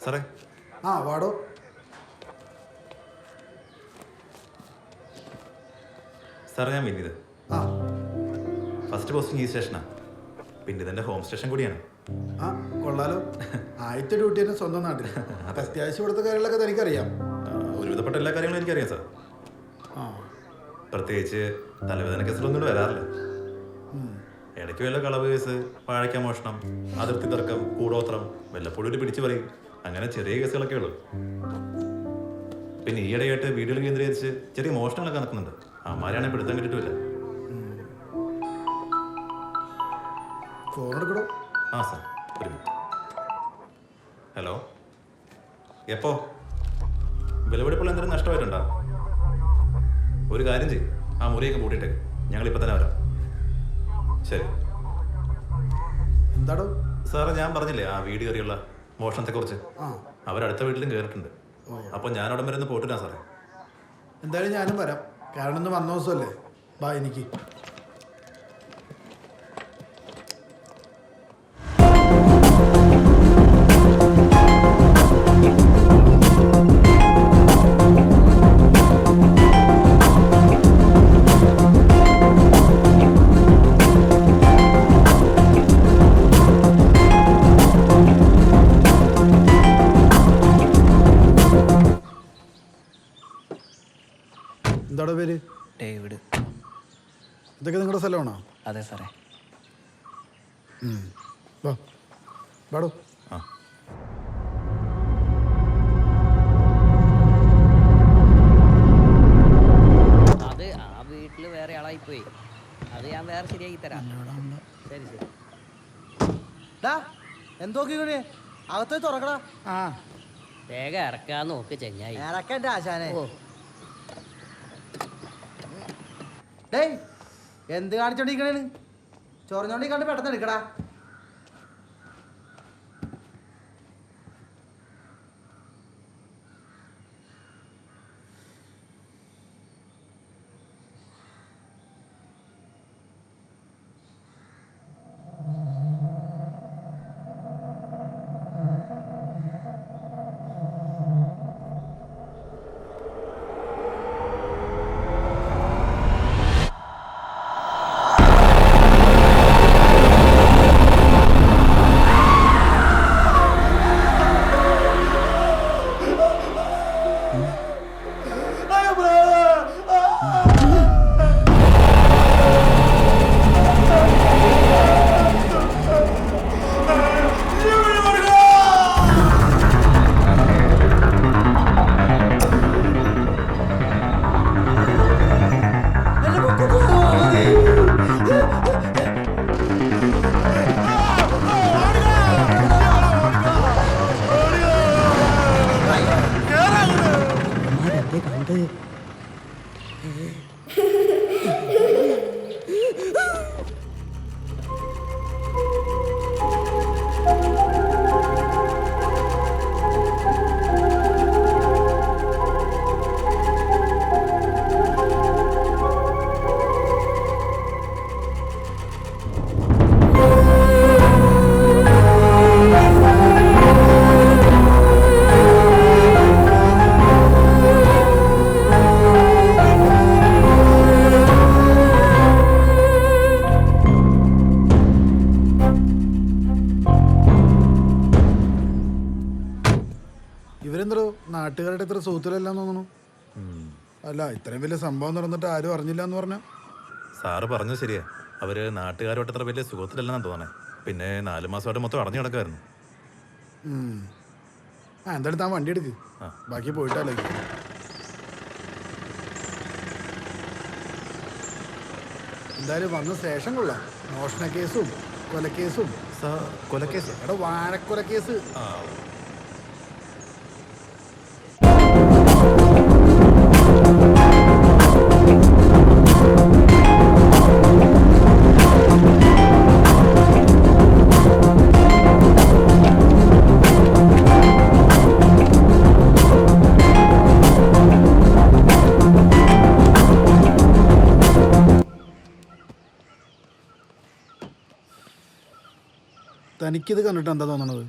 സാറേ. ആ വാടോ. സാറേ ഞാൻ വിനീത്. ആ ഫസ്റ്റ് പോസ്റ്റിംഗ് ഈ സ്റ്റേഷനാണ്. പിന്നെ ഇതെൻ്റെ ഹോം സ്റ്റേഷൻ കൂടിയാണ്. ആ കൊള്ളാലോ. ആദ്യത്തെ ഡ്യൂട്ടി തന്നെ സ്വന്തം നാട്ടിൽ. അത്യാവശ്യം ഇവിടുത്തെ കാര്യങ്ങളൊക്കെ തനിക്കറിയാം. ഒരുവിധപ്പെട്ട എല്ലാ കാര്യങ്ങളും എനിക്കറിയാം സാർ. ആ പ്രത്യേകിച്ച് തലവേദന കേസിലൊന്നും വരാറില്ല. ഇടയ്ക്ക് വല്ല കളവ് കേസ്, വാഴയ്ക്ക മോഷണം, അതിർത്തി തർക്കം, കൂടോത്രം, വല്ലപ്പോഴും ഒരു പിടിച്ചു പറയും, അങ്ങനെ ചെറിയ കേസുകളൊക്കെ ഉള്ളു. പിന്നെ ഈയിടെയായിട്ട് വീടുകൾ കേന്ദ്രീകരിച്ച് ചെറിയ മോഷണങ്ങളൊക്കെ നടക്കുന്നുണ്ട്. അമ്മാരാണ് പിടുത്തം കിട്ടിയിട്ടില്ല. ഫോൺ എടുക്കണോ? ആ സാർ, ഒരു മിനിറ്റ്. ഹലോ, എപ്പോ? വിലപിടിപ്പുള്ള എന്തെങ്കിലും നഷ്ടമായിട്ടുണ്ടോ? ഒരു കാര്യം ചെയ്യും, ആ മുറിയൊക്കെ കൂട്ടിയിട്ടേക്ക്. ഞങ്ങളിപ്പോൾ തന്നെ വരാം. ശരി. എന്താടോ സാറേ, ഞാൻ പറഞ്ഞില്ലേ ആ വീട് കയറിയുള്ള മോഷണത്തെക്കുറിച്ച്. ആ അവരടുത്ത വീട്ടിലും കയറിയിട്ടുണ്ട്. അപ്പോൾ ഞാൻ അവിടെ വരെ ഒന്ന് പോയിട്ടില്ല സാറേ. എന്തായാലും ഞാനും വരാം. കാരണം ഇന്ന് വന്ന ദിവസമല്ലേ. ബാ എനിക്ക് എന്താടോ പേര്? ഡേവിഡ്. ഇതൊക്കെ നിങ്ങളുടെ സ്ഥലമാണോ? അതെ സാറേ. വാ വാടോ. ആ അത് ആ വീട്ടിൽ വേറെ ആളായിപ്പോയി. അത് ഞാൻ വേറെ ശരിയാക്കി തരാം. ശരി ശരി. എന്തോക്കി അകത്ത് തുറക്കടാ. ആ വേഗം ഇറക്കാൻ നോക്ക് ചെങ്ങായി. ഇറക്കണ്ട ആശാനെ. ഓ ഡേയ് എന്ത് കാണിച്ചോണ്ടിരിക്കണേന്ന്? ചൊറഞ്ഞോണ്ടിരിക്കാണ്ട് പെട്ടെന്ന് എടുക്കടാ. ഇവരെന്തോ നാട്ടുകാരുടെ ഇത്ര സുഹൃത്തുക്കളെല്ലാം തോന്നുന്നു. അല്ല, ഇത്രയും വലിയ സംഭവം നടന്നിട്ട് ആരും അറിഞ്ഞില്ല എന്ന് പറഞ്ഞ. സാറ് പറഞ്ഞത് ശരിയാ. അവര് നാട്ടുകാരോട്ട് അത്ര വലിയ സുഖത്തിലല്ലെന്നാണ് തോന്നണേ. പിന്നെ 4 മാസമായിട്ട് മൊത്തം അടഞ്ഞു കിടക്കായിരുന്നു. ആ എന്തായാലും താൻ വണ്ടി എടുക്ക്. ബാക്കി പോയിട്ടല്ലേ. എന്തായാലും വന്ന ശേഷം കൊള്ളാം. മോഷണ കേസും കൊലക്കേസും. കൊലക്കേസ്? എടാ വാഴക്കൊലക്കേസ്. തനിക്കിത് കണ്ടിട്ട് എന്താ തോന്നണത്?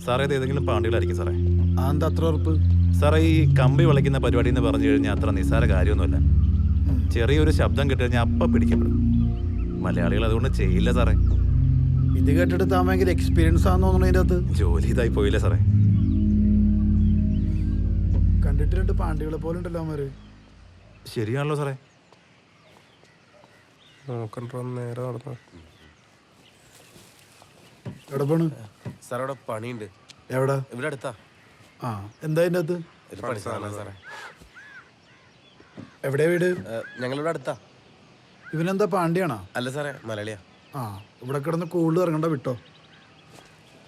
സാറേ, ഇത് ഏതെങ്കിലും പാണ്ടികളായിരിക്കും സാറേ. അതെന്താ അത്ര ഉറപ്പ്? സാറേ ഈ കമ്പി വിളയ്ക്കുന്ന പരിപാടി എന്ന് പറഞ്ഞു കഴിഞ്ഞാൽ അത്ര നിസ്സാര കാര്യമൊന്നുമല്ല. ചെറിയൊരു ശബ്ദം കിട്ടി കഴിഞ്ഞാൽ അപ്പം പിടിക്കപ്പെടും. മലയാളികൾ അതുകൊണ്ട് ചെയ്യില്ല സാറേ. ഇത് കേട്ടിട്ട് താൻ ഭയങ്കര എക്സ്പീരിയൻസ് ആണെന്ന് തോന്നുന്നു ഇതിൻ്റെ അകത്ത്. ജോലി ഇതായി പോയില്ല സാറേ. കണ്ടിട്ട് രണ്ട് പാണ്ടികളെ പോലെ ഉണ്ടല്ലോ അവന്മാര്. ശരിയാണല്ലോ സാറേ. നേരെ നടന്നു. എവിടെ പോണ്? സാർ അവിടെ പണിയുണ്ട്. എവിടെ? ഇവിടെ അടുത്താ. ആ എന്താ ഇതിൻ്റെ അകത്ത്? ഒരു പണി സാധനം സാറേ. എവിടെയാ വീട്? ഞങ്ങളിവിടെ അടുത്താ. ഇവനെന്താ പാണ്ടിയാണോ? അല്ല സാറേ, മലയാളിയാ. ആ ഇവിടെ കിടന്ന് കൂടുതൽ ഇറങ്ങണ്ട, വിട്ടോ.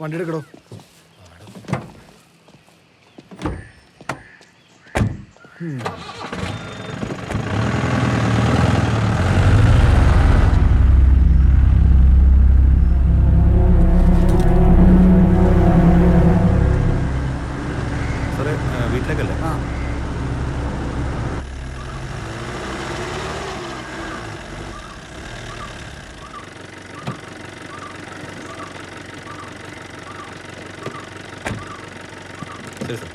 വണ്ടി എടുക്കടോ. സാറേ വീട്ടിലേക്കല്ലേ? ആ ശരി സാർ.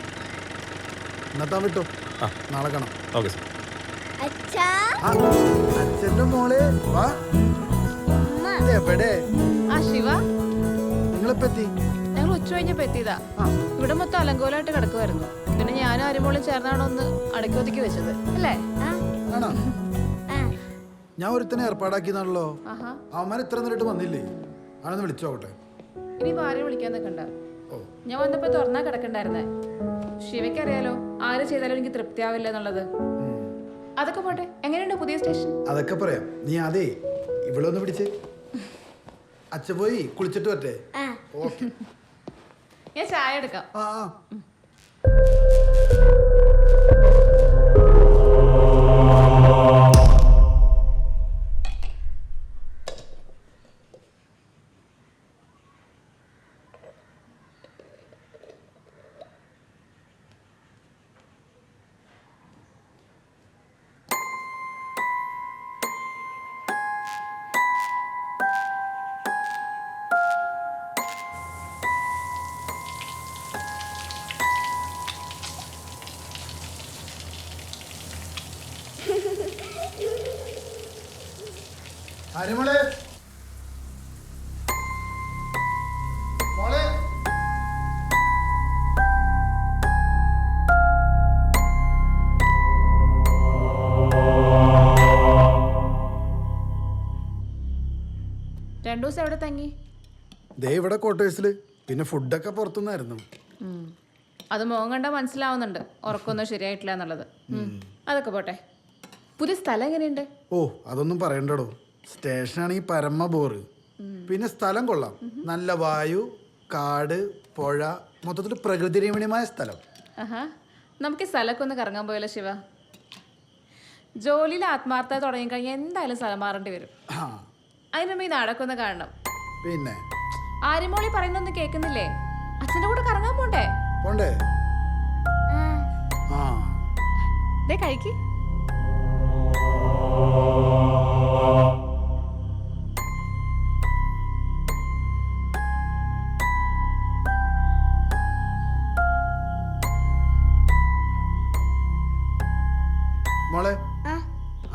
എന്നാ വിട്ടോ. ആ. നാളെ കാണാം. Okay sir. അച്ഛാ ആ, അച്ഛന്റെ മോളെ വാ. എവിടെ ആ ശിവ, നിങ്ങളിപ്പോ എത്തി? ഞങ്ങൾ ഉച്ച കഴിഞ്ഞപ്പോ എത്തിയതാ. ഇവിടെ മൊത്തം അലങ്കോലമായിട്ട് കിടക്കുമായിരുന്നു. പിന്നെ ഞാനും അരിമോളും ചേർന്നാണ് ഒന്ന് അടക്കി ഒതുക്കി വെച്ചത് അല്ലേ? ആണോ? ഞാൻ ഒരുത്തനെ ഏർപ്പാടാക്കിയെന്നാണല്ലോ. ആഹാ, അവന്മാർ ഇത്ര നേരിട്ട് വന്നില്ലേ? ആണെന്ന് വിളിച്ചോട്ടെ. ഇനി ആരെയും വിളിക്കാൻ നിൽക്കണ്ട. ഓ ഞാൻ വന്നപ്പോ തുറന്നാ കിടക്കണ്ടായിരുന്നേ. ശിവയ്ക്ക് അറിയാലോ ആര് ചെയ്താലും എനിക്ക് തൃപ്തിയാവില്ല എന്നുള്ളത്. അതൊക്കെ പോട്ടെ, എങ്ങനെയുണ്ട് പുതിയ സ്റ്റേഷൻ? അതൊക്കെ പറയാം. നീ അതേ ഇവിടെ ഒന്ന് പിടിച്ച്. അച്ഛ പോയി കുളിച്ചിട്ട് വരട്ടെ? ഓക്കെ. ഞാൻ ചായ എടുക്കാം. ആ ആ. അരിമോളെ മോളെ. രണ്ടു ദിവസം എവിടെ തങ്ങി? ദേ ഇവിടെ ക്വാർട്ടേഴ്സില്. പിന്നെ ഫുഡൊക്കെ പുറത്തുനിന്നായിരുന്നു. അത് മോൻ കണ്ടാ മനസ്സിലാവുന്നുണ്ട് ഉറക്കൊന്നും ശരിയായിട്ടില്ല എന്നുള്ളത്. അതൊക്കെ പോട്ടെ, പുതിയ സ്ഥലം എങ്ങനെയുണ്ട്? ഓ അതൊന്നും പറയണ്ടടോ. സ്റ്റേഷനാണെങ്കിൽ പരമ ബോറ്. പിന്നെ സ്ഥലം കൊള്ളാം. നല്ല വായു, കാട്, പുഴ, മൊത്തത്തിൽ പ്രകൃതി രമണീയമായ സ്ഥലം. ആഹാ, നമുക്ക് ഈ സ്ഥലമൊക്കെ ഒന്ന് കറങ്ങാൻ പോയല്ലോ ശിവ. ജോലിയിൽ ആത്മാർത്ഥത തുടങ്ങിക്കഴിഞ്ഞാൽ എന്തായാലും സ്ഥലം മാറേണ്ടി വരും. ആ അതിനുമ്പ് ഈ നാടൊക്കെ ഒന്ന് കാണണം. പിന്നെ ആര്യമോളി പറയുന്നൊന്നും കേൾക്കുന്നില്ലേ? അച്ഛൻ്റെ കൂടെ കറങ്ങാൻ പോണ്ടേ? പോണ്ടേ? ആ ദേ കഴിക്ക്. മോളെ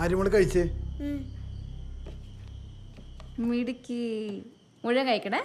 അരിമോള് കഴിച്ചേ. മിടുക്കി. മുഴുവൻ കഴിക്കണേ.